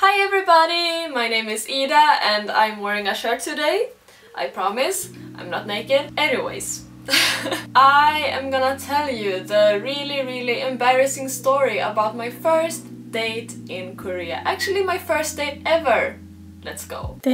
Hi everybody, my name is Ida and I'm wearing a shirt today. I promise, I'm not naked. Anyways, I am gonna tell you the really embarrassing story about my first date in Korea. Actually, my first date ever. Let's go. So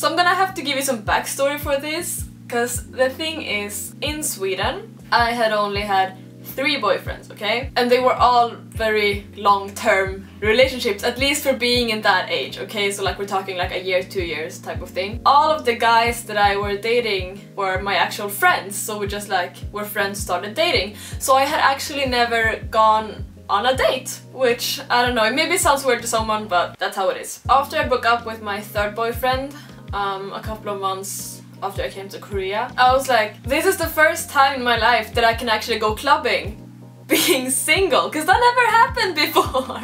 I'm gonna have to give you some backstory for this, because the thing is, in Sweden, I had only had 3 boyfriends, okay? And they were all very long-term relationships, at least for being in that age, okay? So like we're talking like a year, 2 years type of thing. All of the guys that I were dating were my actual friends, so we just like were friends, started dating. So I had actually never gone on a date, which, I don't know, it maybe sounds weird to someone, but that's how it is. After I broke up with my 3rd boyfriend, a couple of months after I came to Korea, I was like, this is the first time in my life that I can actually go clubbing being single, because that never happened before.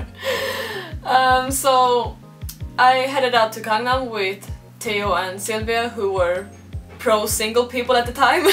So I headed out to Gangnam with Theo and Silvia, who were pro-single people at the time.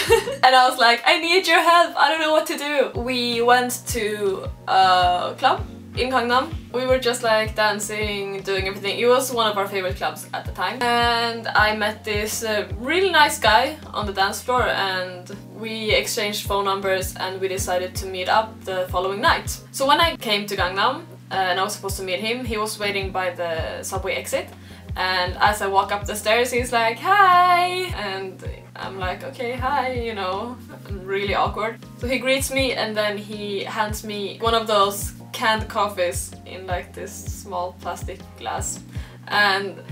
And I was like, I need your help, I don't know what to do. We went to a club in Gangnam. We were just like dancing, doing everything. It was one of our favorite clubs at the time. And I met this really nice guy on the dance floor, and we exchanged phone numbers and we decided to meet up the following night. So when I came to Gangnam and I was supposed to meet him, he was waiting by the subway exit. And as I walk up the stairs, he's like, hi! And I'm like, okay, hi, you know, really awkward. So he greets me and then he hands me one of those canned coffees in like this small plastic glass. And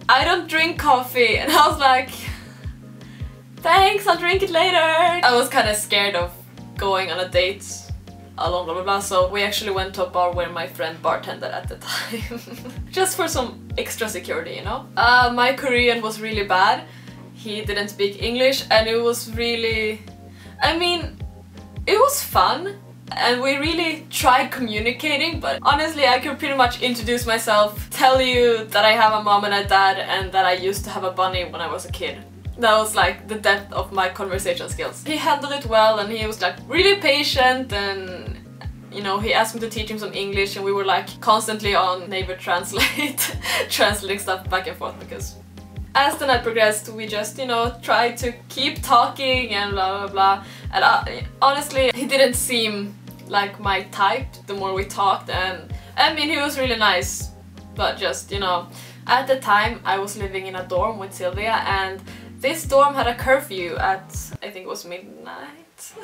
I don't drink coffee, and I was like, thanks, I'll drink it later. I was kind of scared of going on a date alone, blah blah blah, so we actually went to a bar where my friend bartended at the time. Just for some extra security, you know? My Korean was really bad. He didn't speak English and it was really... I mean, it was fun and we really tried communicating, but honestly I could pretty much introduce myself, tell you that I have a mom and a dad and that I used to have a bunny when I was a kid. That was like the depth of my conversation skills. He handled it well and he was like really patient, and you know, he asked me to teach him some English and we were like constantly on Naver Translate translating stuff back and forth, because as the night progressed we just, you know, tried to keep talking and blah blah blah. And honestly, he didn't seem like my type the more we talked, and I mean, he was really nice, but just, you know, at the time I was living in a dorm with Silvia, and this dorm had a curfew at, I think it was midnight.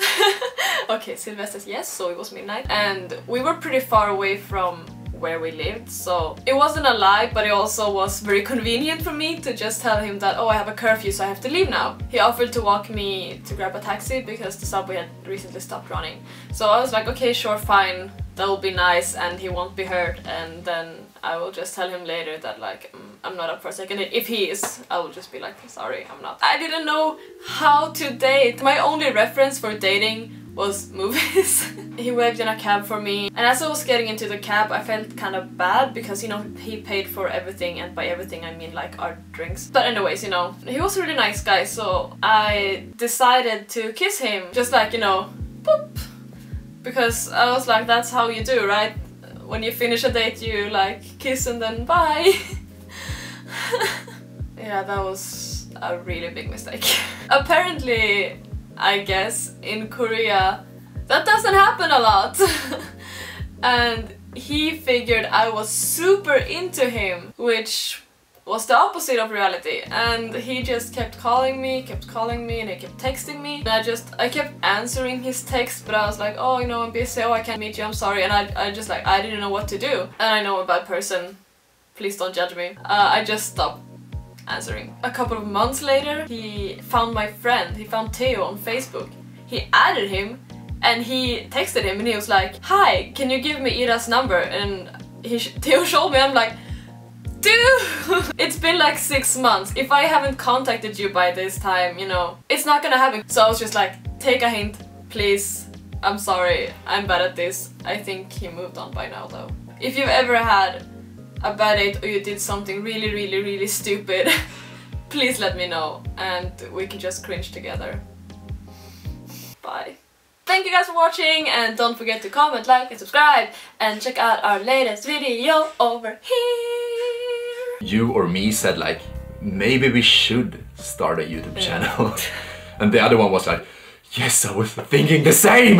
Okay, Silvia says yes, so it was midnight. And we were pretty far away from where we lived, so it wasn't a lie, but it also was very convenient for me to just tell him that, oh, I have a curfew, so I have to leave now. He offered to walk me to grab a taxi because the subway had recently stopped running. So I was like, okay, sure, fine, that will be nice and he won't be hurt, and then I will just tell him later that like, I'm not up for a second date. If he is, I will just be like, sorry, I'm not. I didn't know how to date. My only reference for dating was movies. He waved in a cab for me, and as I was getting into the cab I felt kind of bad because, you know, he paid for everything, and by everything I mean like our drinks. But anyways, you know, he was a really nice guy, so I decided to kiss him, just like, you know, boop, because I was like, that's how you do, right? When you finish a date you like kiss and then bye. Yeah, that was a really big mistake. Apparently, I guess, in Korea that doesn't happen a lot. And he figured I was super into him, which was the opposite of reality. And he just kept calling me, and he kept texting me. And I kept answering his text, but I was like, oh, you know, I'm busy, oh, I can't meet you, I'm sorry. And I just like, I didn't know what to do. And I know I'm a bad person, please don't judge me. I just stopped answering. A couple of months later, he found my friend, he found Theo on Facebook. He added him and he texted him and he was like, hi, can you give me Ida's number? And Theo showed me, I'm like, dude! It's been like 6 months. If I haven't contacted you by this time, you know, it's not gonna happen. So I was just like, take a hint, please. I'm sorry, I'm bad at this. I think he moved on by now though. If you've ever had a bad date or you did something really stupid, please let me know and we can just cringe together. Bye. thank you guys for watching, and don't forget to comment, like and subscribe, and check out our latest video over here. You or me said like, maybe we should start a YouTube channel. And the other one was like, yes, I was thinking the same.